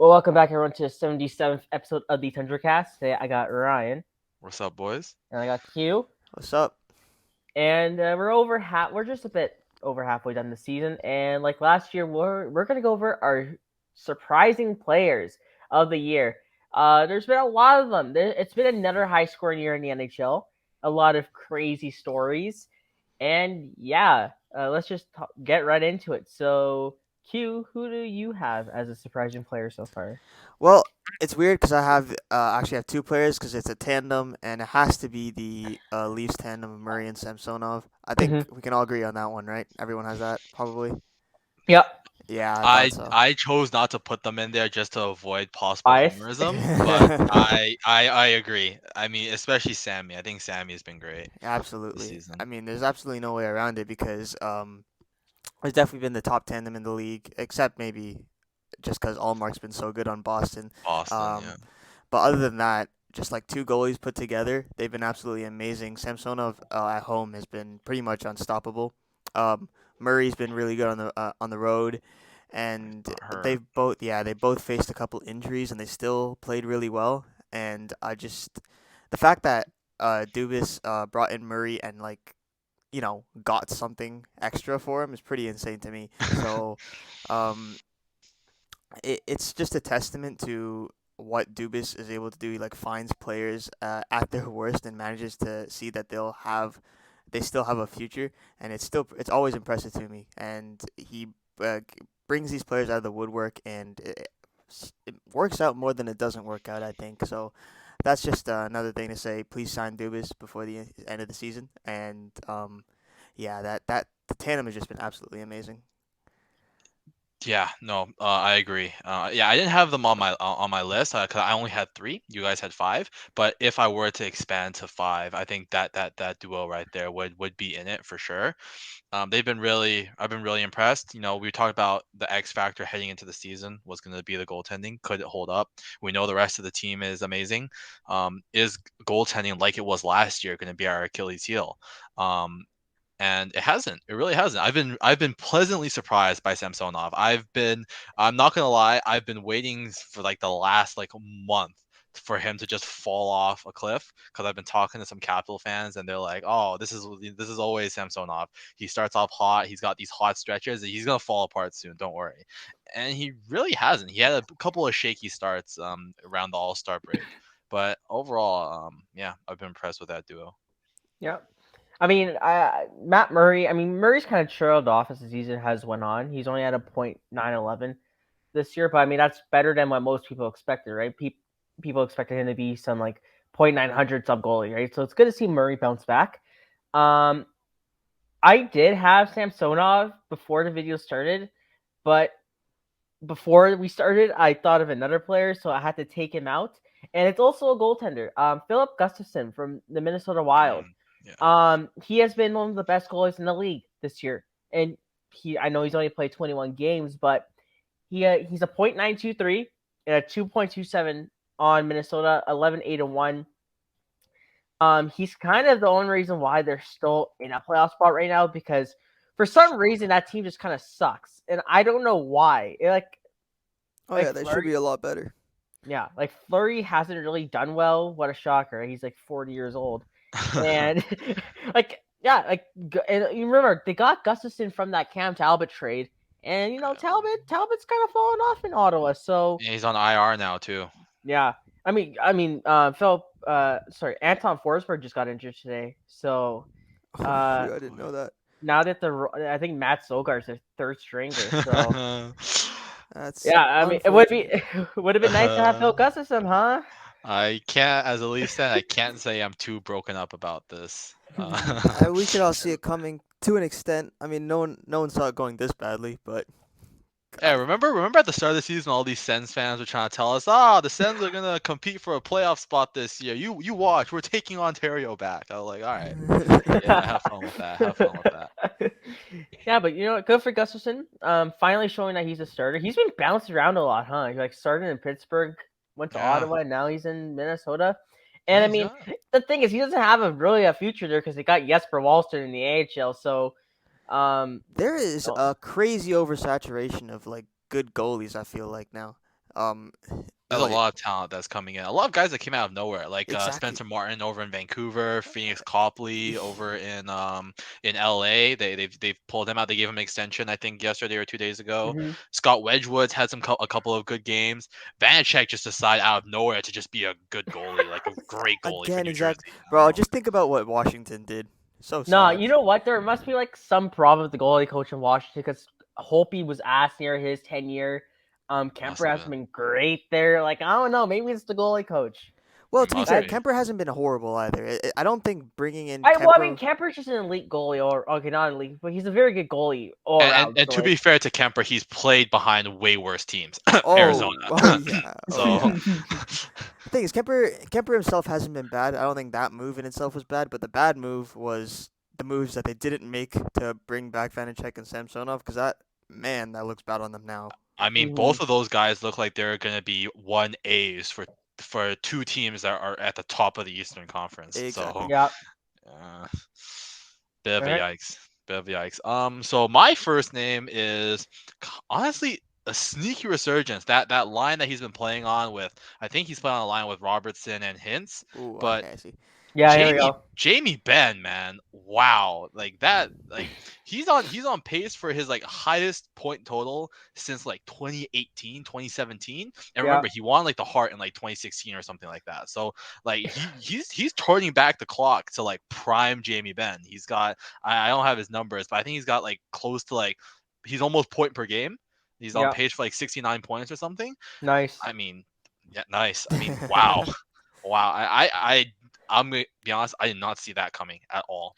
Well, welcome back everyone to the 77th episode of the Tundra cast. Today I got Ryan What's up, boys? and I got Q, What's up? and we're just a bit over halfway done the season. And like last year, we're gonna go over our surprising players of the year. There's been a lot of them. It's been another high scoring year in the NHL. A lot of crazy stories, and yeah, let's just get right into it. So, Q, who do you have as a surprising player so far? Well, it's weird because I have actually have two players because it's a tandem, and it has to be the Leafs tandem of Murray and Samsonov. I think we can all agree on that one, right? Everyone has that probably. Yep. Yeah, I thought I so. I chose not to put them in there just to avoid possible Bias. homerism, but I agree. I mean, especially Sammy. I think Sammy has been great this Absolutely. I season. mean, there's absolutely no way around it because it's definitely been the top tandem in the league, except maybe just because Allmark's been so good on Boston. Boston, Um, yeah. but other than that, just like two goalies put together, they've been absolutely amazing. Samsonov at home has been pretty much unstoppable. Um, Murray's been really good on the road, He's and not hurt. they both faced a couple injuries and they still played really well. And I just the fact that Dubas brought in Murray and got something extra for him is pretty insane to me. So um, it's just a testament to what Dubas is able to do. He like finds players at their worst and manages to see that they still have a future, and it's always impressive to me. And he brings these players out of the woodwork, and it works out more than it doesn't work out. I think so. That's just another thing to say. Please sign Dubas before the end of the season, and yeah, that the tandem has just been absolutely amazing. Yeah, no, I agree. Yeah, I didn't have them on my list because I only had three. You guys had five. But if I were to expand to five, I think that duo right there would be in it for sure. I've been really impressed. We talked about the X factor heading into the season was going to be the goaltending. Could it hold up? We know the rest of the team is amazing. Is goaltending like it was last year going to be our Achilles heel? And it hasn't. It really hasn't. I've been pleasantly surprised by Samsonov. I'm not gonna lie. I've been waiting for like the last like month for him to just fall off a cliff because I've been talking to some Capital fans and they're like, "Oh, this is always Samsonov. He starts off hot. He's got these hot stretches. And he's gonna fall apart soon. Don't worry." And he really hasn't. He had a couple of shaky starts around the All Star break, but overall, yeah, I've been impressed with that duo. Yep. I mean, Matt Murray. I mean, Murray's kind of trailed off as the season has went on. He's only at a .911 this year, but I mean that's better than what most people expected, right? People expected him to be some like .900 sub goalie, right? So it's good to see Murray bounce back. Um, I did have Samsonov before the video started, but before we started, I thought of another player, so I had to take him out. And it's also a goaltender, Philip Gustafson from the Minnesota Wild. Yeah. He has been one of the best goalies in the league this year, and I know he's only played 21 games, but he's a .923 and a 2.27 on Minnesota, 11-8-1. He's kind of the only reason why they're still in a playoff spot right now because for some reason that team just kind of sucks, and I don't know why. Oh Like yeah, they should Fleury, be a lot better. yeah, like Flurry hasn't really done well. What a shocker! He's like 40 years old, and like yeah, and you remember they got Gustafson from that Cam Talbot trade, and Talbot's kind of fallen off in Ottawa. So Yeah, he's on IR now too. yeah, Philip, sorry, Anton Forsberg just got injured today. So Oh uh, shoot, I didn't know that. now that I think Matt Sogar's their third stringer. So That's yeah, I mean, it would be unfortunate. it would have been nice to have Phil Gustafson, huh? I can't, as a Leafs fan, I can't say I'm too broken up about this. We could all see it coming to an extent. I mean, no one saw it going this badly, but Yeah, God. remember at the start of the season, all these Sens fans were trying to tell us, "Ah, the Sens are gonna compete for a playoff spot this year. You watch, we're taking Ontario back." I was like, "All right, yeah, have fun with that. Have fun with that." Yeah, but you know what? Good for Gustafson. Finally showing that he's a starter. He's been bounced around a lot, huh? He like started in Pittsburgh, went to Yeah, Ottawa, and now he's in Minnesota. yeah, And I he's mean, got. the thing is, he doesn't have really a future there because they got Jesper Wallstedt in the AHL. So, um, There is oh, a crazy oversaturation of like good goalies. I feel like now. Um, There's a like, lot of talent that's coming in. A lot of guys that came out of nowhere, like exactly. Spencer Martin over in Vancouver, Phoenix Copley over in LA. They've pulled him out. They gave him an extension, I think, yesterday or 2 days ago. Hmm. Scott Wedgwood's had a couple of good games. Vanacek just decided out of nowhere to just be a good goalie, like a great goalie for Again, New exactly, Jersey. I don't bro. know. Just think about what Washington did. So No, sad. you know what? There must be like some problem with the goalie coach in Washington because Holtby was asked near his tenure. Must Kemper have hasn't been. been great there. Like I don't know, maybe it's the goalie coach. Well, to be Must fair, That be. Kemper hasn't been horrible either. I don't think bringing in I mean, Kemper. Kemper's just an elite goalie, or okay, not elite, but he's a very good goalie all And around. and So to like, be fair to Kemper, he's played behind way worse teams. Oh, Arizona. oh yeah, oh So yeah. The thing is, Kemper himself hasn't been bad. I don't think that move in itself was bad, but the bad move was the moves that they didn't make to bring back Vanacek and Samsonov, because that looks bad on them now. I mean, mhm. both of those guys look like they're going to be 1As for two teams that are at the top of the Eastern Conference. So, Exactly. Yeah. uh, bit of All a right. yikes. Bit of a yikes. So my first name is honestly a sneaky resurgence. That line that he's been playing on with, I think he's playing on a line with Robertson and Hintz, Ooh, but okay, I see. Yeah. Here we go. Jamie Benn, man, wow, like that, like he's on pace for his like highest point total since like 2018, 2017. And Yeah. remember, he won like the Hart in like 2016 or something like that. So like he's turning back the clock to like prime Jamie Benn. He's got I don't have his numbers, but I think he's got like close to like he's almost point per game. He's on Yeah. pace for like 69 points or something. Nice. I mean, yeah, nice. I mean, wow. Wow, I'm gonna be honest. I did not see that coming at all.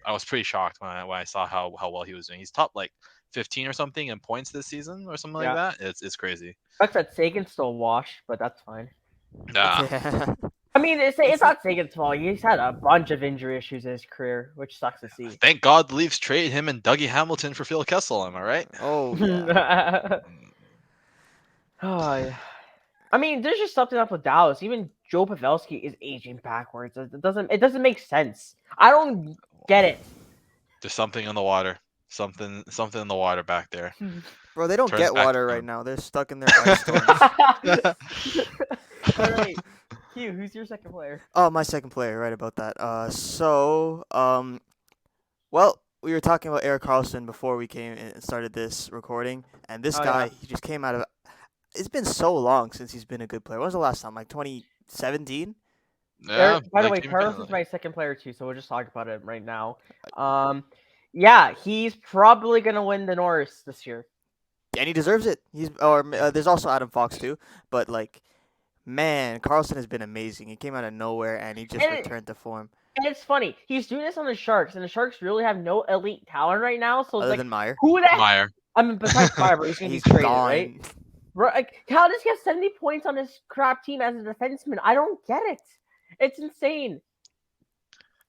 I was pretty shocked when I saw how well he was doing. He's top like 15 or something in points this season or something like Yeah. that. It's crazy. Sucks that Sagan's still washed, but that's fine. Yeah, Yeah. I mean, it's It's not. not Sagan's fault. He's had a bunch of injury issues in his career, which sucks to see. thank God the Leafs traded him and Dougie Hamilton for Phil Kessel. Am I right? Oh yeah. Oh, yeah. I mean, there's just something up with Dallas. Even Joe Pavelski is aging backwards. It doesn't make sense. I don't get it. There's something in the water. Something in the water back there. Bro, they don't Turns get back to water right them. now. They're stuck in their ice storms. All right, Q. Who's your second player? Oh, my second player, right about that. Well, we were talking about Eric Carlson before we came and started this recording, and this Oh yeah. guy, he just came out of. It's been so long since he's been a good player. When was the last time? Like 2017? Yeah, By the like way, Jamie Benn. Carlos is my second player too, so we'll just talk about it right now. Yeah, he's probably gonna win the Norris this year. And he deserves it. There's also Adam Fox too, but like, man, Carlson has been amazing. He came out of nowhere and he just And, returned to form. and it's funny, he's doing this on the Sharks, and the Sharks really have no elite talent right now. So it's Other like, than Meyer, who the heck? Meyer. I mean, besides Fiber, he's gonna be he's traded, gone. right? Right? Like, how does he have 70 points on his crap team as a defenseman? I don't get it. It's insane.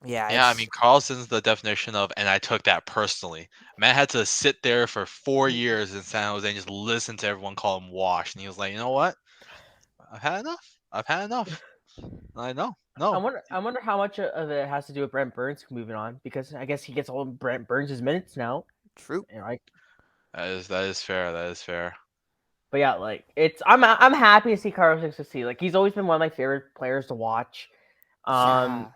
Yeah, Yeah, I mean Carlson's the definition of, and I took that personally. Man had to sit there for 4 years in San Jose and just listen to everyone call him washed, and he was like, you know what? I've had enough. I've had enough. I know. I No, wonder. I wonder how much of it has to do with Brent Burns moving on, because I guess he gets all Brent Burns' minutes now. true. Right? that is fair. That is fair. But yeah, like I'm happy to see Carlos succeed. Like he's always been one of my favorite players to watch. Yeah.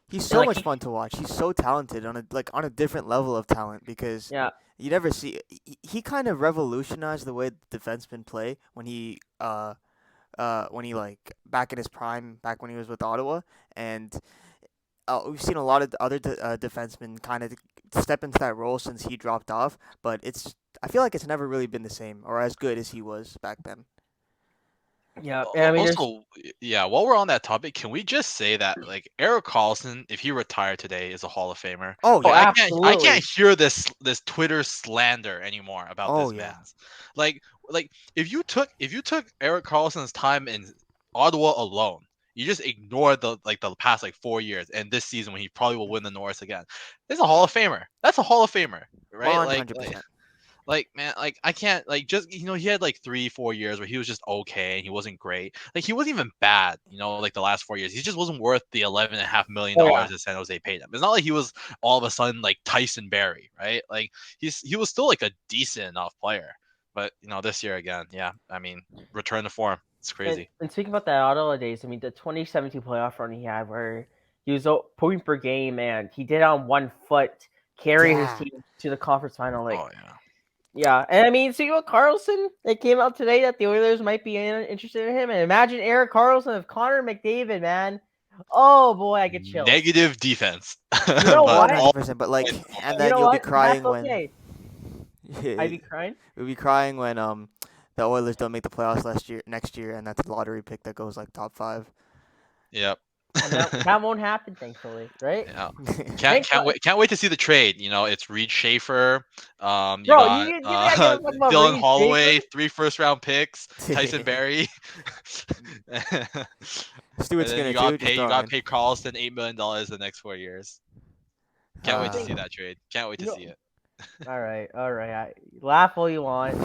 He's and, so like, much fun to watch. He's so talented on a different level of talent because yeah, you never see. He kind of revolutionized the way defensemen play when he like back in his prime, back when he was with Ottawa, and we've seen a lot of other defensemen kind of step into that role since he dropped off. But I feel like it's never really been the same or as good as he was back then. yeah. And I mean, Also, yeah, while we're on that topic, can we just say that like Eric Carlson, if he retired today, is a Hall of Famer? Oh Like, yeah. I absolutely. can't hear this Twitter slander anymore about Oh this yeah. man. Like if you took Eric Carlson's time in Ottawa alone, you just ignored the past like 4 years and this season when he probably will win the Norris again. This is a Hall of Famer. That's a Hall of Famer, right? 100%. Like man, like I can't like just he had like 3-4 years where he was just okay and he wasn't great. Like he wasn't even bad, like the last 4 years. He just wasn't worth the $11.5 million Oh, yeah. that San Jose paid him. It's not like he was all of a sudden like Tyson Berry, right? Like he was still like a decent enough player. But this year again, yeah. I mean, return to form. It's crazy. And speaking about that Ottawa days, I mean, the 2017 playoff run he had where he was point per game and he did on 1 foot carry his Yeah. team to the conference final. Like, Oh yeah. yeah. And I mean, speaking about Carlson, it came out today that the Oilers might be interested in him. And imagine Eric Carlson with Connor McDavid, man. Oh boy, I get chills. Negative defense. You know But what? 100%. But like, points. and You then know you'll be what? crying That's when okay. I'd be crying. you'll be crying when the Oilers don't make the playoffs next year, and that's a lottery pick that goes like top 5. Yep. And that won't happen, thankfully, right? Yeah. Thank God. Can't wait to see the trade. It's Reed Schaefer. You Bro, got you gotta give a fuck about Dylan Reed Holloway, Schaefer. 3 first-round picks, Tyson Berry. Stewart's And then gonna you do got to pay Carlson $8 million the next 4 years. Can't wait to see that trade. Can't wait to see it. All right. Laugh all you want.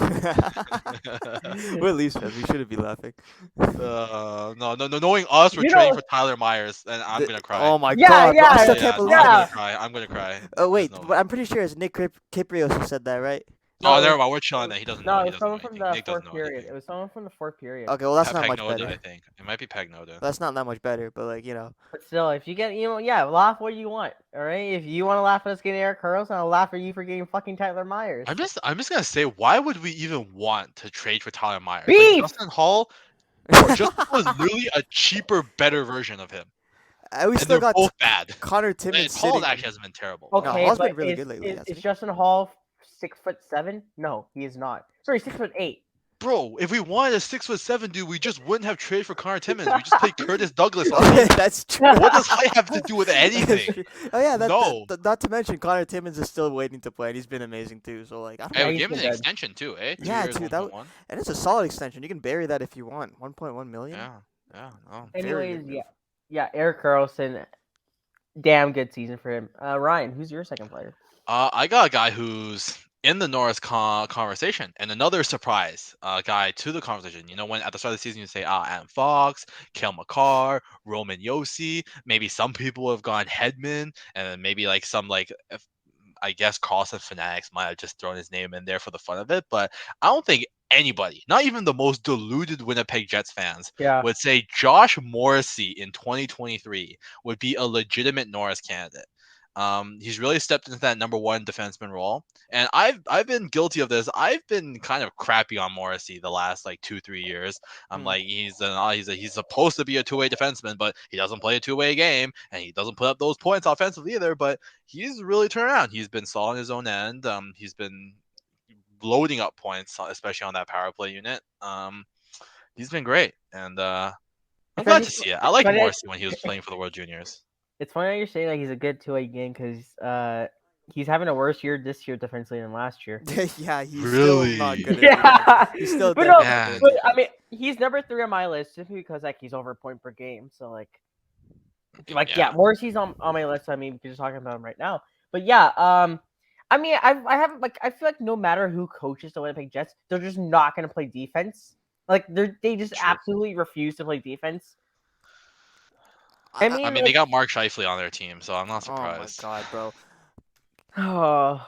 We're Leafs fans. We shouldn't be laughing. No. Knowing us, we're You trading know- for Tyler Myers, and I'm gonna cry. Oh my Yeah, god! bro, I yeah, still Yeah, can't no, believe I'm it. gonna cry. I'm gonna cry. Oh wait, There's no but I'm pretty sure it's Nick Kiprios who said that, right? No, Oh, never mind. We're chilling that. He doesn't know. No, He it was doesn't know someone from anything. the Nick doesn't fourth know period. anything. It was someone from the fourth period. Okay, well that's not much Pagnoda, better. I think. It might be Pagnoda. That's not that much better, but But still, if you get, laugh what you want. All right. If you want to laugh at us getting Eric Carlson, I'll laugh at you for getting fucking Tyler Myers. I'm just gonna say, why would we even want to trade for Tyler Myers? Beef! Justin Hall, bro, Justin Hall is literally a cheaper, better version of him. we And still they're got both bad. Connor Timmins Hall sitting. actually hasn't been terrible. Okay, Hall's but been really good lately, hasn't is he? Justin Hall 6'7"? No, he is not. Sorry, 6'8". Bro, if we wanted a 6'7" dude, we just wouldn't have traded for Connor Timmins. We just played Curtis Douglas on him. That's true. What does height have to do with That's anything? true. Oh yeah, No. not to mention Connor Timmins is still waiting to play, and he's been amazing too. So like, I don't Hey, know. we he's gave him been an good. extension too, eh? 2 Yeah, years, dude, that 1.1. And it's a solid extension. You can bury that if you want. 1.1 million. Yeah. Oh. Very Anyways, good yeah, Eric Carlson, damn good season for him. Ryan, who's your second player? I got a guy who's in the Norris conversation, and another surprise guy to the conversation. When at the start of the season you say, Adam Fox, Kale McCarr, Roman Yossi, maybe some people have gone Hedman, and then maybe like some I guess Carlson fanatics might have just thrown his name in there for the fun of it, but I don't think anybody, not even the most deluded Winnipeg Jets fans, Yeah. would say Josh Morrissey in 2023 would be a legitimate Norris candidate. He's really stepped into that number 1 defenseman role, and I've been guilty of this. I've been kind of crappy on Morrissey the last 2-3 years. I'm like he's supposed to be a 2-way defenseman, but he doesn't play a 2-way game, and he doesn't put up those points offensively either. But he's really turned around. He's been solid on his own end. He's been loading up points, especially on that power play unit. He's been great, and I'm glad to see it. I like Morrissey when he was playing for the World Juniors. It's funny how you're saying that he's a good 2-way game because he's having a worse year this year defensively than last year. yeah, he's Really? still not good. Yeah, He's still but definitely no, not good. but I mean, he's number 3 on my list simply because he's over point per game. So yeah, Morrissey's on my list. I mean, we're just talking about him right now. But yeah, I mean, I haven't I feel like no matter who coaches the Winnipeg Jets, they're just not going to play defense. They just absolutely refuse to play defense. I mean, they got Mark Scheifele on their team, so I'm not surprised. Oh my god, bro.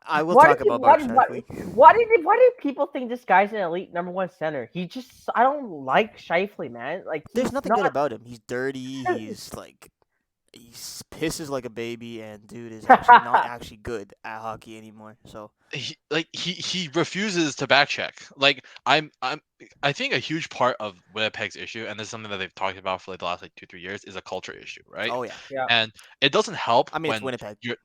I will talk about Mark Scheifele. Why did people think this guy's an elite number 1 center? I don't like Scheifele, man. There's nothing good about him. He's dirty. He's he pisses like a baby, and dude is actually not actually good at hockey anymore. So he refuses to back check. I think a huge part of Winnipeg's issue, and this is something that they've talked about for the last 2-3 years, is a culture issue, right? Oh yeah. And it doesn't help. I mean, when it's Winnipeg.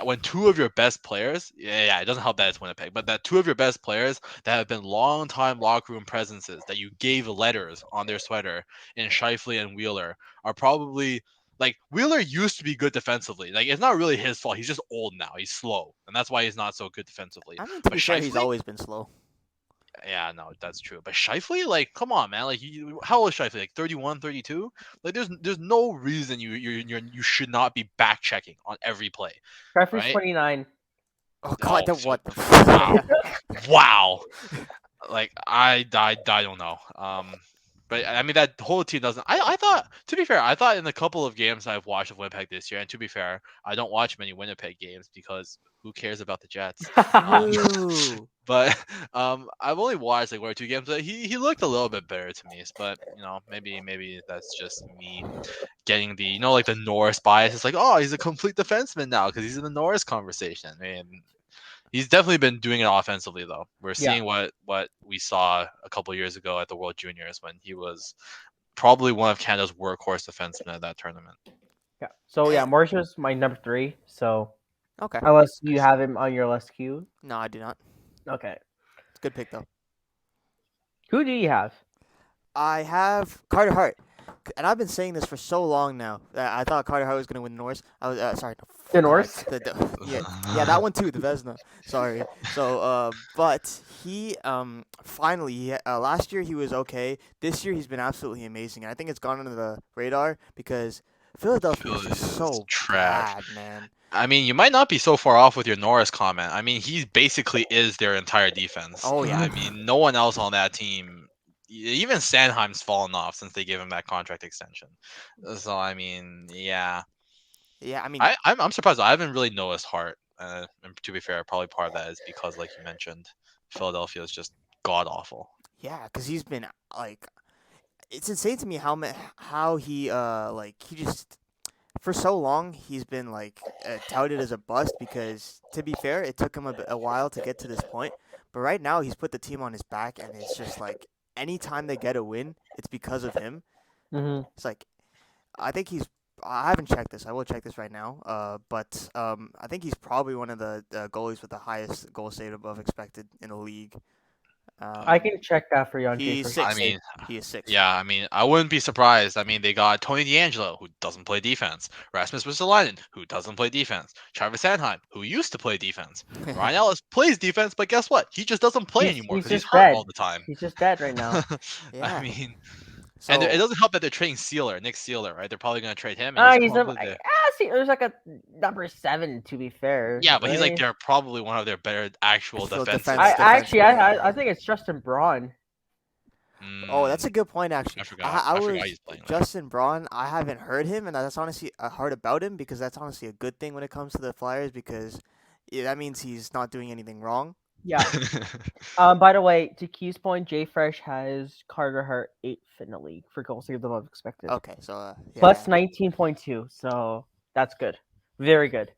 when 2 of your best players, it doesn't help that it's Winnipeg, but that 2 of your best players that have been long-time locker room presences that you gave letters on their sweater in Scheifele and Wheeler are probably. Wheeler used to be good defensively. It's not really his fault. He's just old now. He's slow, and that's why he's not so good defensively. I mean, to be fair, he's always been slow. Yeah, no, that's true. But Scheifele, come on, man. How old is Scheifele? 31, 32? There's no reason you should not be back checking on every play. Preference right? 29. Oh god, what the Wow. I don't know. But I mean, that whole team doesn't. I thought, to be fair, in the couple of games I've watched of Winnipeg this year, and to be fair, I don't watch many Winnipeg games because who cares about the Jets? But I've only watched like 1 or 2 games, but he looked a little bit better to me. But maybe that's just me getting the like the Norris bias. It's like, oh, he's a complete defenseman now because he's in the Norris conversation. I mean, he's definitely been doing it offensively though. We're Yeah. seeing what we saw a couple years ago at the World Juniors when he was probably one of Canada's workhorse defensemen at that tournament. Yeah. So yeah, Eh. Marsha's my number 3. So Okay. unless you have him on your list, Q. No, I do not. Okay. It's a good pick though. Who do you have? I have Carter Hart, and I've been saying this for so long now. I thought Carter Hart was gonna win Norris. I was sorry. The Norris? Yeah, that one too. The Vesna. Sorry. So, but he finally last year he was okay. This year he's been absolutely amazing. And I think it's gone under the radar because Philadelphia is just so trash. bad, man. I mean, you might not be so far off with your Norris comment. I mean, he basically is their entire defense. Oh, yeah. I mean, no one else on that team, even Sandheim's fallen off since they gave him that contract extension. So I mean, yeah. Yeah, I mean, I'm surprised. I haven't really noticed Hart. And to be fair, probably part of that is because, like you mentioned, Philadelphia is just god awful. yeah, because he's been like, it's insane to me how he he just for so long he's been like touted as a bust because to be fair it took him a while to get to this point, but right now he's put the team on his back and it's just like anytime they get a win it's because of him. Mm-hmm. It's like I haven't checked this. I will check this right now. But I think he's probably one of the goalies with the highest goal saved above expected in the league. I can check that for you on He's J4. six. I mean, He is 6. yeah, I mean, I wouldn't be surprised. I mean, they got Tony DeAngelo, who doesn't play defense. Rasmus Ristolainen, who doesn't play defense. Travis Sanheim, who used to play defense. Ryan Ellis plays defense, but guess what? He just doesn't play anymore because he's just hurt dead. all the time. He's just dead right now. Yeah. I mean, So and it doesn't help that they're trading Nick Sealer, right? They're probably going to trade him. And He's probably see, there's like a number 7 to be fair. yeah, but he's like right? they're probably one of their better actual Actual defensive. I think it's Justin Braun. oh, that's a good point actually. I forgot was he's playing. Justin Braun. I haven't heard him, and that's honestly heard about him because that's honestly a good thing when it comes to the Flyers because that means he's not doing anything wrong. Yeah. By the way, to Q's point, Jay Fresh has Carter Hart 8th in the league for goals saved above expected. Okay, so yeah. Plus 19.2, so that's good. Very good.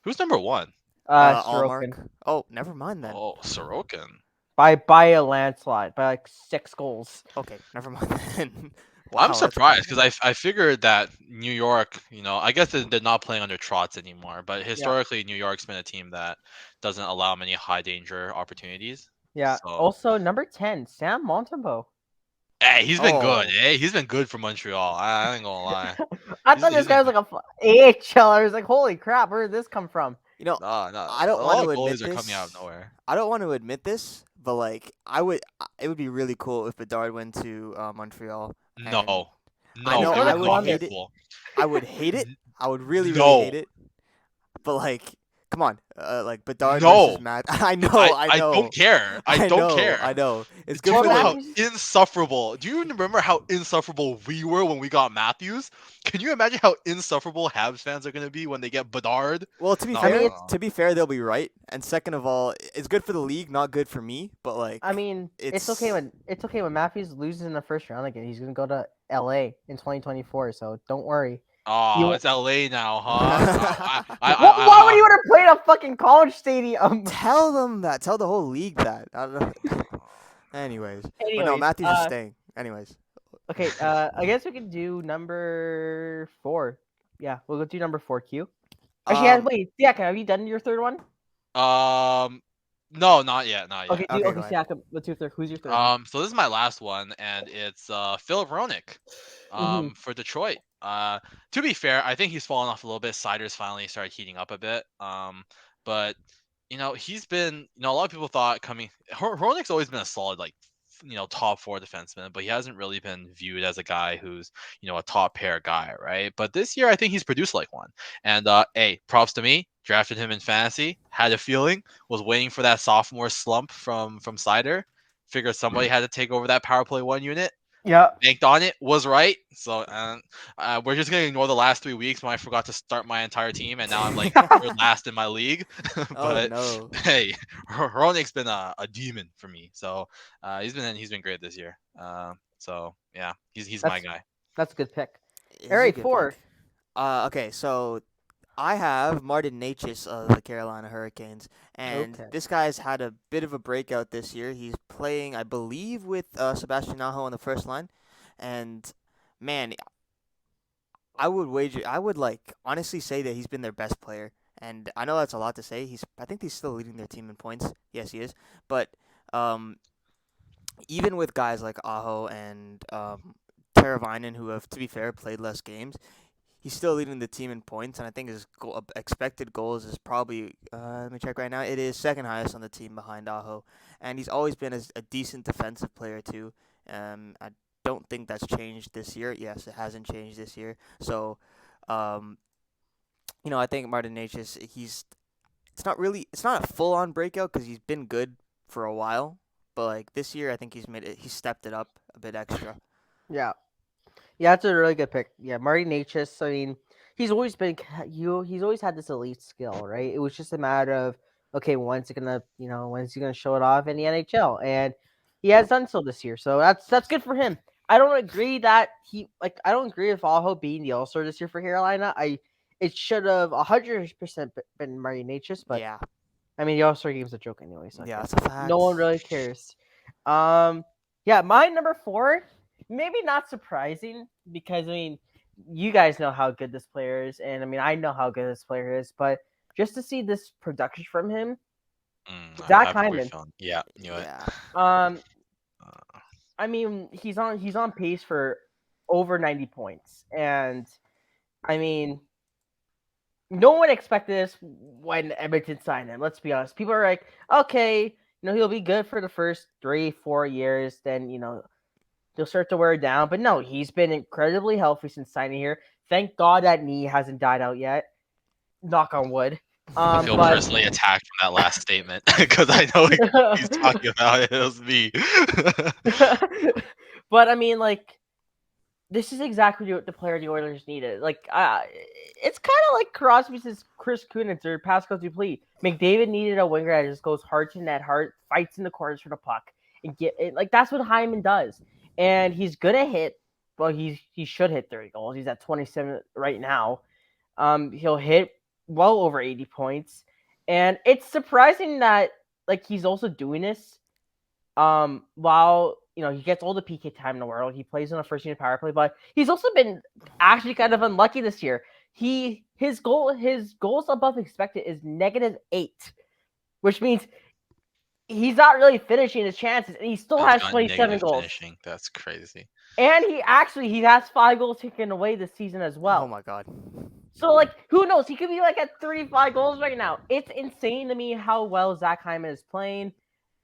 Who's number 1? Sorokin. Allmark. Oh, never mind then. Oh, Sorokin. By a landslide, by like 6 goals. Okay, never mind then. I'm Wow, surprised because I figured that New York, I guess they're not playing under Trotz anymore, but historically New York's been a team that doesn't allow many high danger opportunities. Yeah. So, Also, number 10, Sam Montembeau. hey, he's been good. Oh. Hey, he's been good for Montreal. I ain't gonna lie. I thought this guy was like a AHL. I was like, holy crap, where did this come from? No, I don't a want lot to of admit goalies are this. coming out of nowhere. I don't want to admit this, but like it would be really cool if Bedard went to Montreal. No, I know, it I would would not hate be it. cool. I would hate it. I would really No. hate it. But like, come on, like Bedard No. versus Matt. I know. I don't care. I don't know, care. I know. It's Do good you for know them. how insufferable? Do you remember how insufferable we were when we got Matthews? Can you imagine how insufferable Habs fans are going to be when they get Bedard? Well, to be No, fair, no, no. to be fair, they'll be right. And second of all, it's good for the league, not good for me. But like, I mean, it's okay when Matthews loses in the first round again. He's gonna go to LA in 2024, so don't worry. Oh, it's LA now, huh? Why would you want to play in a fucking college stadium? tell them that. Tell the whole league that. I don't know. Anyways, but no, Anyways, Matthews is staying. Anyways, Okay, I guess we can do number 4. Yeah, we'll go do number 4, Q. Actually, wait, Siaka, have you done your third one? No, not yet, not yet. Okay, Okay, go ahead. Siaka, what's your third? Who's your third? One? So this is my last one, and it's Philip Roenick, for Detroit. To be fair, I think he's fallen off a little bit. Siders finally started heating up a bit. But he's been, a lot of people thought Roenick's always been a solid top 4 defenseman, but he hasn't really been viewed as a guy who's a top pair guy, right? But this year I think he's produced like one. And props to me. Drafted him in fantasy. Had a feeling. Was waiting for that sophomore slump from Sider. Figured somebody had to take over that power play 1 unit. Yeah. banked on it, was right. So we're just gonna ignore the last 3 weeks when I forgot to start my entire team, and now I'm like third last in my league. Oh But no. hey, Hronik's been a demon for me. So he's been great this year. So yeah, he's my That's guy. that's a good pick. All He's a right, good pick. 4. Okay, so I have Martin Necas of the Carolina Hurricanes, and Okay. this guy's had a bit of a breakout this year. He's playing, I believe, with Sebastian Aho on the first line, and man, I would like honestly say that he's been their best player. And I know that's a lot to say. I think he's still leading their team in points. Yes, he is. But um, even with guys like Aho and Teravainen, who have, to be fair, played less games, he's still leading the team in points, and I think his expected goals is probably, let me check right now, it is second highest on the team behind Aho, and he's always been a decent defensive player too. I don't think that's changed this year. Yes, it hasn't changed this year. So, um, I think Martin Necas, it's not a full on breakout because he's been good for a while, but like this year, I think he's stepped it up a bit extra. Yeah. Yeah, that's a really good pick. Yeah, Marty Natchez. I mean, he's always had this elite skill, right? It was just a matter of okay, when's he gonna show it off in the NHL, and he has done so this year. So that's good for him. I don't agree with Aho being the All Star this year for Carolina. It should have 100% been Marty Natchez, but Yeah, I mean the All Star game's a joke anyway, so yeah, that's a no fact. one really cares. Um, yeah, my number 4, maybe not surprising because I mean, you guys know how good this player is, and I mean, I know how good this player is, but just to see this production from him, I Zach have a weird Hyman. feeling. Yeah, knew it. Yeah. Um, Uh, I mean, he's on pace for over 90 points, and I mean, no one expected this when Edmonton signed him. Let's be honest. People are like, okay, he'll be good for the first 3-4 years, then he'll start to wear down. But no, he's been incredibly healthy since signing here. Thank God that knee hasn't died out yet. Knock on wood. I feel But personally attacked from that last statement because I know he's talking about it. It was me. but I mean, like, this is exactly what the player the Oilers needed. Like, it's kind of like Crosby's Chris Kunitz or Pascal Dupuis. McDavid needed a winger that just goes hard to net, hard fights in the corners for the puck, and get it. Like that's what Hyman does, and he's gonna hit. Well, he should hit 30 goals. He's at 27 right now. He'll hit well over 80 points, and it's surprising that like he's also doing this while he gets all the PK time in the world, he plays on a first unit power play, but he's also been actually kind of unlucky this year. His goals above expected is -8, which means he's not really finishing his chances, and he still He's has got 27 negative goals. finishing. That's crazy. And he has 5 goals taken away this season as Oh well. my god. So like who knows? He could be like at 35 goals right now. It's insane to me how well Zach Hyman is playing.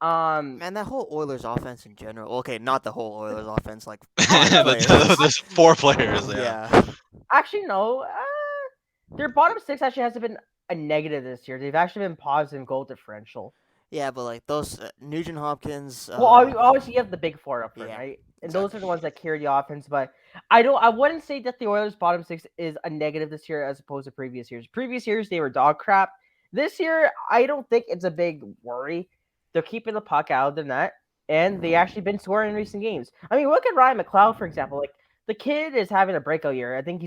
Man, that whole Oilers offense in general. Okay, not the whole Oilers offense, like 5 players. There's 4 players. Yeah. Yeah. Actually, no. Their bottom 6 actually hasn't been a negative this year. They've actually been positive goal differential. Yeah, but like those Nugent Hopkins. Well, obviously you have the big 4 up front, Yeah, right? And those are exactly. the ones that carry the offense. But I wouldn't say that the Oilers' bottom 6 is a negative this year as opposed to previous years. Previous years they were dog crap. This year I don't think it's a big worry. They're keeping the puck out of the net, and they actually been scoring in recent games. I mean, look at Ryan McLeod for example. Like the kid is having a breakout year. I think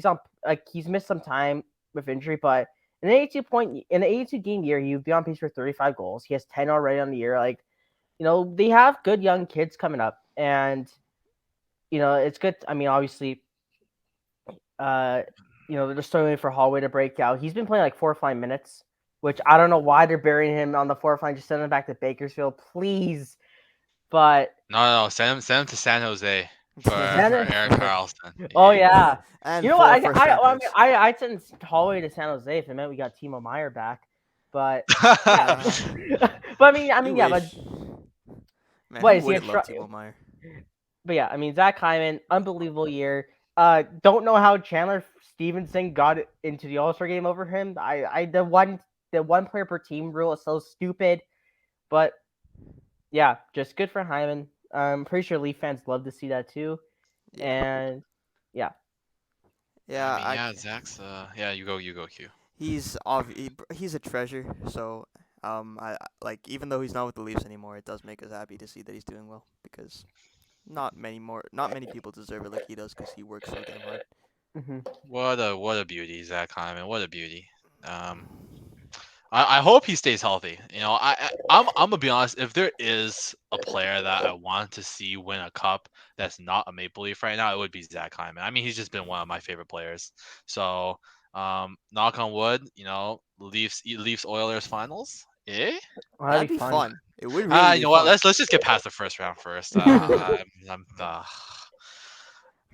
he's missed some time with injury, but in an 82 game year, he'd be on pace for 35 goals. He has 10 already on the year. Like, they have good young kids coming up, and it's good. I mean, obviously, they're still waiting for Holloway to break out. He's been playing like 4 or 5 minutes, which I don't know why they're burying him on the fourth line. Just send him back to Bakersfield, please. But No, send him to San Jose for Eric Carlson. oh yeah, And you know what? four first round picks. I'd send Holloway to San Jose if it meant we got Timo Meyer back. But yeah, but I mean, You yeah, wish. but Man, what who is he? wouldn't love Timo Meyer? But yeah, I mean, Zach Hyman, unbelievable year. Don't know how Chandler Stevenson got into the All Star game over him. The one player per team rule is so stupid, but yeah, just good for Hyman. I'm pretty sure Leaf fans love to see that too. Yeah. And yeah, I Yeah, mean, yeah, Zach's. Yeah, you go, Q. he's a treasure. So, like even though he's not with the Leafs anymore, it does make us happy to see that he's doing well because not many people deserve it like he does because he works so damn hard. hmm What a beauty, Zach Hyman. What a beauty. Um, I hope he stays healthy. You know, I'm gonna be honest. If there is a player that I want to see win a cup that's not a Maple Leaf right now, it would be Zach Hyman. I mean, he's just been one of my favorite players. So, knock on wood. You know, Leafs Oilers finals. Eh? well, That'd that'd be be fun. fun. It would really You be know what? fun. Let's just get past the first round first. I'm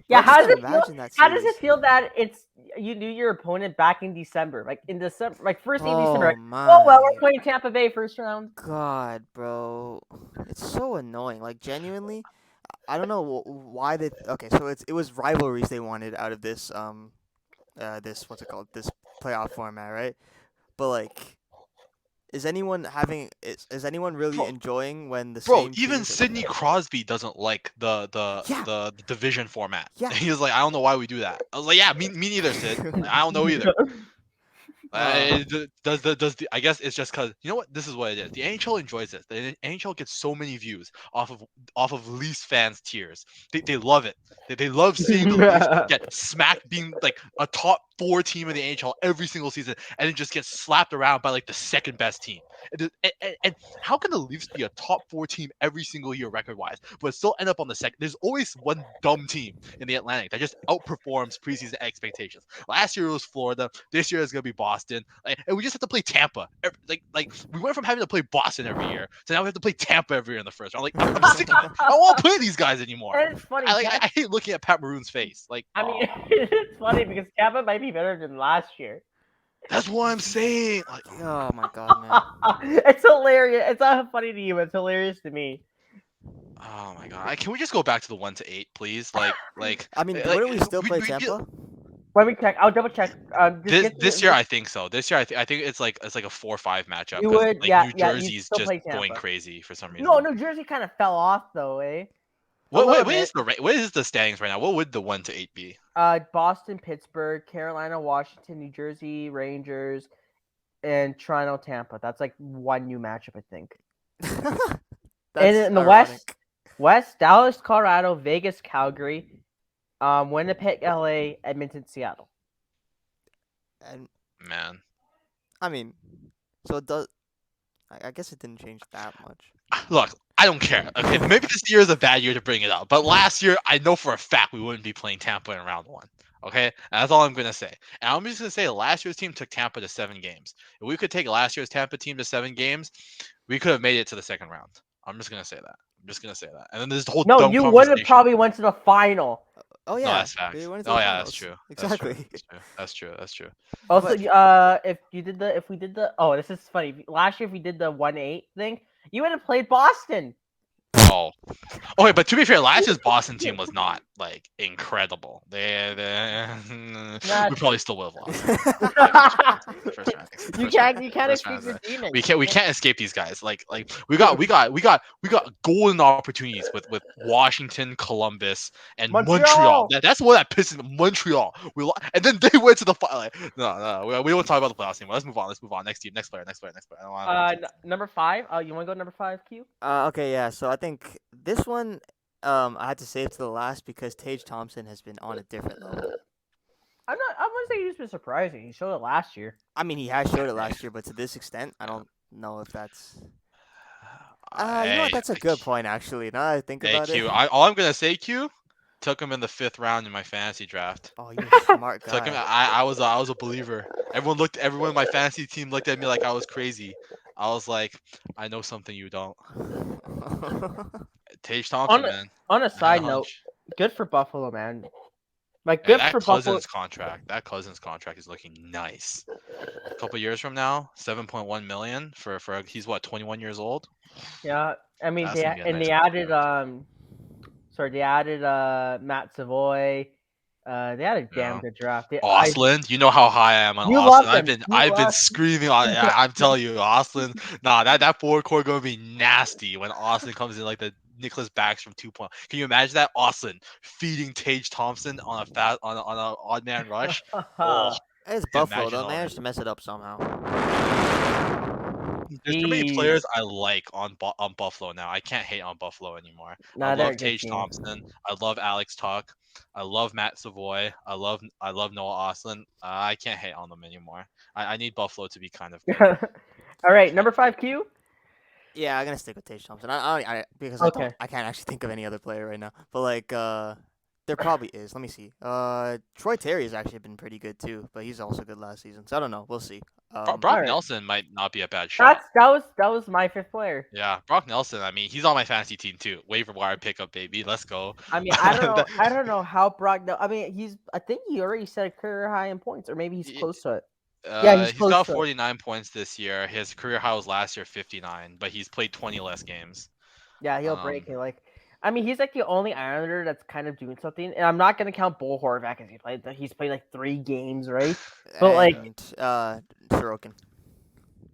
Yeah, Bro, just how does it feel? imagine that How does it series. feel that it's you knew your opponent back in December, like in December, like first day of December? Oh Like, oh well, we're my playing Tampa Bay first round. God, bro. It's so annoying. Like genuinely, I don't know why they. Okay, so it was rivalries they wanted out of this what's it called, this playoff format, right? But like, is anyone really bro, enjoying when the bro. same Even teams are? Sidney Crosby doesn't like Yeah, the division format. yeah. He was like, I don't know why we do that. I was like, yeah, me neither, Sid. Like, I don't know either. uh, I guess it's just because you know what, this is what it is. The NHL enjoys this. The NHL gets so many views off of Leafs fans' tears. They love it. They love seeing the Leafs get smacked, being like a top 4 team in the NHL every single season, and then just get slapped around by like the second best team. And how can the Leafs be a top 4 team every single year record wise, but still end up on the second? There's always one dumb team in the Atlantic that just outperforms preseason expectations. Last year it was Florida. This year is gonna be Boston. And we just have to play Tampa. Like we went from having to play Boston every year to now we have to play Tampa every year in the first round. Like I'm sick of it. I don't want to play these guys anymore. And it's funny. I hate looking at Pat Maroon's face. Like, I mean, it's funny because Tampa might be better than last year. that's what I'm saying. Like, oh my God, man. It's hilarious. It's not funny to you, but it's hilarious to me. oh my god. Can we just go back to the 1 to 8, please? I mean, like wouldn't we still play we Tampa? Let me check. I'll double check. this year I think so. This year I think it's like a 4-5 matchup You because would, like yeah, New yeah. You Jersey's still just play going Tampa. crazy for some reason. No, New Jersey kind of fell off though, eh? A little bit. What is the standings right now? What would the 1 to 8 be? Boston, Pittsburgh, Carolina, Washington, New Jersey, Rangers, and Toronto, Tampa. That's like one new matchup, I think. And That's in the ironic. West, Dallas, Colorado, Vegas, Calgary, Winnipeg, LA, Edmonton, Seattle. And Man. I mean, so it does. I guess it didn't change that much. Look, I don't care. Okay, maybe this year is a bad year to bring it up, but last year I know for a fact we wouldn't be playing Tampa in round 1. Okay, and that's all I'm gonna say. And I'm just gonna say last year's team took Tampa to 7 games. If we could take last year's Tampa team to 7 games, we could have made it to the second round. I'm just gonna say that. I'm just gonna say that. And then there's the whole No, dumb you would have conversation. probably went to the final. Oh No, yeah, that's facts. they went into Oh the yeah, that's finals. true. Exactly. That's true. Also, But- if we did the this is funny. Last year, if we did the 1-8 thing, you would have played Boston. Oh, okay, but to be fair, last year's Boston team was not like incredible. We probably still would have lost. First round. You can't First escape round, your demons. we can't escape these guys. Like we got golden opportunities with Washington, Columbus, and Montreal. Montreal. That's what that pisses me. Montreal. And then they went to the final. Like, no, we don't talk about the playoffs anymore. Let's move on. Next team, next player. I don't want Number 5. You want to go number 5, Q? Okay, yeah. So I think this one, I had to save to the last because Tage Thompson has been on a different level. I wouldn't say he's been surprising. He showed it last year. I mean, he has showed it last year, but to this extent, I don't know if that's. You know what? That's a good point, actually. Now that I think about Q. it. All I'm gonna say, Q, took him in the 5th round in my fantasy draft. Oh, you're a smart guy. Took him. I was a believer. Everyone in my fantasy team looked at me like I was crazy. I was like, I know something you don't. Tage Thompson, man. On a I had side a note, hunch. good for Buffalo, man. Like Yeah, good for Buffalo. That Cousins contract is looking nice. A couple years from now, 7.1 million for he's what, 21 years old. Yeah, I mean That's gonna be a nice they added contract. they added Matt Savoy. They had a damn good draft. Osland, you know how high I am on You Osland. love them. I've been screaming on. I'm telling you, Osland. Nah, that forward core gonna be nasty when Osland comes in like the Nicholas Backstrom 2.0. Can you imagine that? Austin feeding Tage Thompson on a on a odd man rush. Oh, It's can you Buffalo. imagine They'll all that? manage to mess it up somehow. There's too many Jeez. players I like on Buffalo now. I can't hate on Buffalo anymore. I Nah, they're a love good Tage team. Thompson. I love Alex Tuck. I love Matt Savoy. I love Noah Austin. I can't hate on them anymore. I need Buffalo to be kind of good. All right, number 5Q. Yeah, I'm gonna stick with Tage Thompson. Because Okay. I can't actually think of any other player right now. But like there probably is. Let me see. Troy Terry has actually been pretty good too, but he's also good last season. So I don't know. We'll see. Brock All right. Nelson might not be a bad shot. That was my 5th player. Yeah, Brock Nelson. I mean, he's on my fantasy team too. Waiver wire pickup, baby. Let's go. I mean, I don't know. That- I don't know how Brock. I mean, I think he already set a career high in points, or maybe he's y- close to it. Yeah, he's he's close got to it. 49 points this year. His career high was last year 59, but he's played 20 less games. Yeah, he'll break it. Like, I mean, he's like the only Islander that's kind of doing something. And I'm not gonna count Bo Horvath as he's played like 3 games, right? But like, and Sorokin.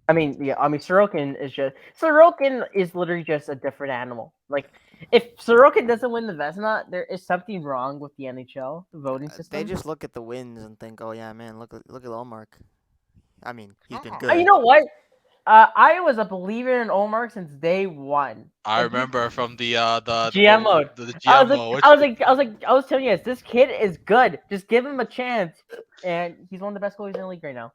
I mean, yeah, I mean, Sorokin is literally just a different animal. Like, if Sorokin doesn't win the Vezina, there is something wrong with the NHL voting system. They just look at the wins and think, oh yeah, man, look at Allmark. I mean, he's been Oh. good. You know what? I was a believer in Omar since day one. I Like, remember from the GM mode. the I GM was mode. I was telling you guys, this kid is good. Just give him a chance, and he's one of the best goalies in the league right now.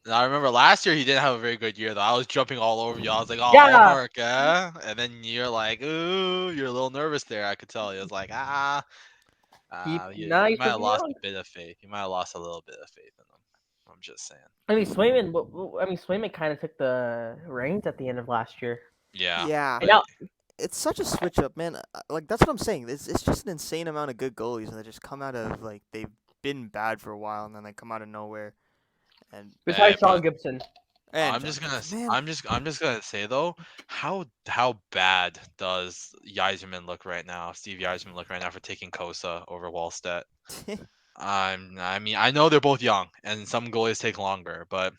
And I remember last year he didn't have a very good year though. I was jumping all over you. I was like, "Oh, Yeah. Allmark, yeah," and then you're like, "Ooh, you're a little nervous there." I could tell. It was like, you Nah, you might could have be lost wrong. a bit of faith. You might have lost a little bit of faith in them. I'm just saying. I mean, Swayman kind of took the reins at the end of last year. Yeah. Yeah. And now, It's such a switch up, man. Like that's what I'm saying. It's just an insane amount of good goalies, and they just come out of like they've been bad for a while, and then they come out of nowhere. And besides Sean but Gibson, I'm just gonna I'm just gonna say though, how bad does Yzerman look right now? Steve Yzerman look right now for taking Kosa over Wallstedt. I mean, I know they're both young, and some goalies take longer, but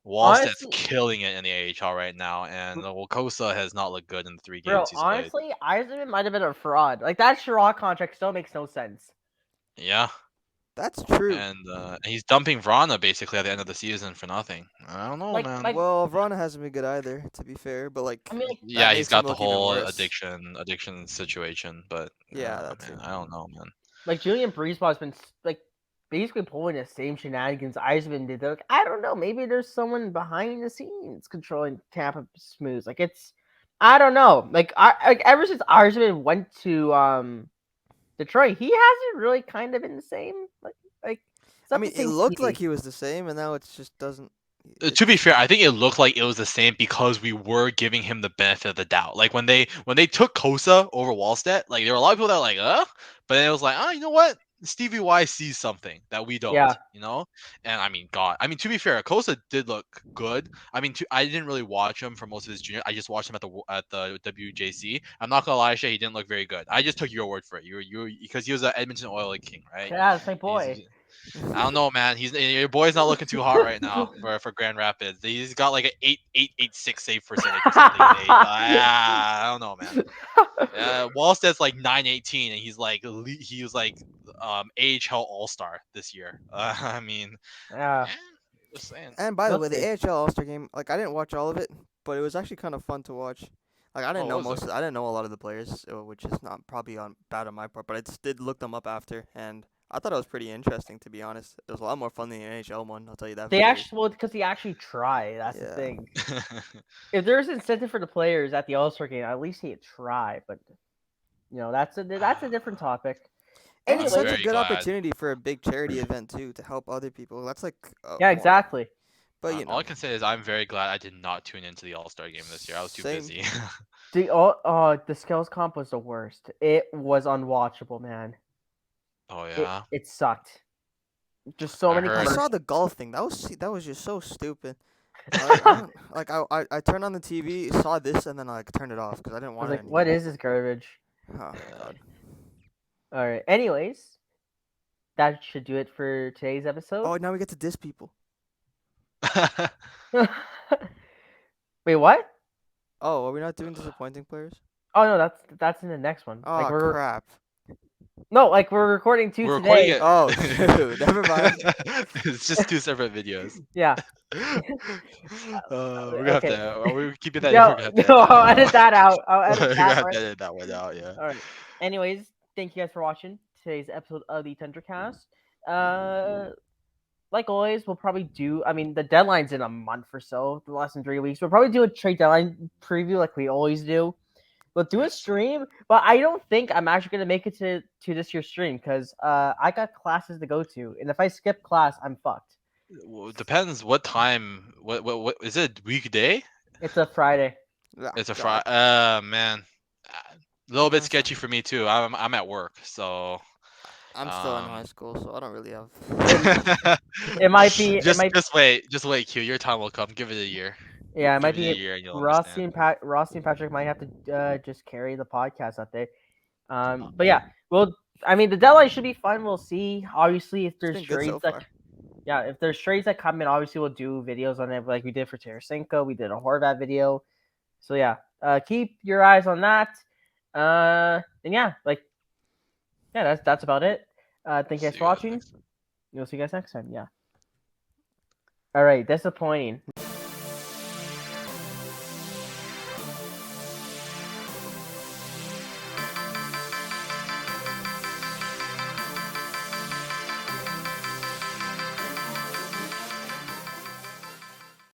Wallstedt's honestly, killing it in the AHL right now, and Kosa has not looked good in the 3 bro, games he's played. honestly, Eisenman might have been a fraud. Like that Sherrod contract still makes no sense. Yeah, that's true. and he's dumping Vrana basically at the end of the season for nothing. I don't know, man. Well, Vrana hasn't been good either, to be fair. But like, I mean, Yeah, he's makes got him the look even whole worse. addiction situation, but Yeah, that man, too. I don't know, man. like Julian Breezeball's been like basically pulling the same shenanigans Eisenman did. They're like, I don't know, maybe there's someone behind the scenes controlling Tampa Smooth. Like I don't know. Like ever since Eisenman went to Detroit, he hasn't really kind of been the same. Like I mean, it looked like he was the same, and now it just doesn't. To be fair, I think it looked like it was the same because we were giving him the benefit of the doubt. Like when they took Kosa over Wallstedt, like there were a lot of people that were like, but then it was like, you know what? Stevie Y sees something that we don't, Yeah. you know? And I mean, God, I mean, to be fair, Kosa did look good. I mean, I didn't really watch him for most of his junior. I just watched him at the WJC. I'm not gonna lie, Shay, he didn't look very good. I just took your word for it. You because he was an Edmonton Oilers king, right? Yeah, that's my boy. I don't know, man. Your boy's not looking too hot right now for Grand Rapids. He's got like an 8.86 save percentage or something. I don't know, man. Wallstedt's like 9.18, and he was like AHL All Star this year. I mean, Yeah. just saying. And by the way, Let's the see. AHL All-Star game, like I didn't watch all of it, but it was actually kind of fun to watch. Like I didn't know was it? I didn't know a lot of the players, which is not probably bad on my part, but I just did look them up after, and I thought it was pretty interesting, to be honest. It was a lot more fun than the NHL one, I'll tell you that. They actually because they actually try. That's the Yeah. thing. If there's incentive for the players at the All-Star game, at least he'd try. But that's a different topic. And Anyway, it's such a very good glad. opportunity for a big charity event too, to help other people. That's like yeah, exactly. But you know, all I can say is I'm very glad I did not tune into the All Star game this year. I was too Same. busy. The skills comp was the worst. It was unwatchable, man. Oh yeah. It sucked. Just so I many. heard. I commercials. saw the golf thing. That was just so stupid. I turned on the TV, saw this, and then I turned it off because I didn't I want was it like, what anymore. is this garbage? Oh God. All right. Anyways, that should do it for today's Oh, episode. now we get to diss people. Wait, what? Oh, are we not doing disappointing players? Oh no, that's in the next one. Oh crap. Like we're recording 2 We're recording today. it. Oh shoot. Never mind. It's just 2 separate videos. Yeah. We're gonna have Okay. to. Are we keeping that? No, We're gonna have to no, edit that I'll out. edit that out. I'll We're edit gonna that. have Right. to edit that one out. Yeah. All right. Anyways, thank you guys for watching today's episode of the Tundra Cast. Like always, we'll probably do. I mean, the deadline's in a month or so, less than 3 weeks. We'll probably do a trade deadline preview like we always do. We'll do a Yes. stream, but I don't think I'm actually gonna make it to this year's stream because I got classes to go to, and if I skip class, I'm fucked. Well, it depends what time. What is it? Weekday? It's a Friday. Oh, It's a God. Friday. Man, a little bit That's sketchy for me too. I'm at work, so. I'm still in high school, so I don't really have. It might be. It just might. just wait, Q. Your time will come. Give it a year. Yeah, it might Give it a be. year, and you'll Rossi understand. and Rossi and Patrick might have to just carry the podcast that day. But yeah, well, I mean, the deadline should be fun. We'll see. Obviously, if there's It's been good so trades far. if there's trades that come in, obviously we'll do videos on it, like we did for Tarasenko. We did a Horvat video. So yeah, keep your eyes on that. And yeah, that's about it. Thank you guys See for you guys watching. next time. We'll see you guys next time. Yeah. All right. Disappointing.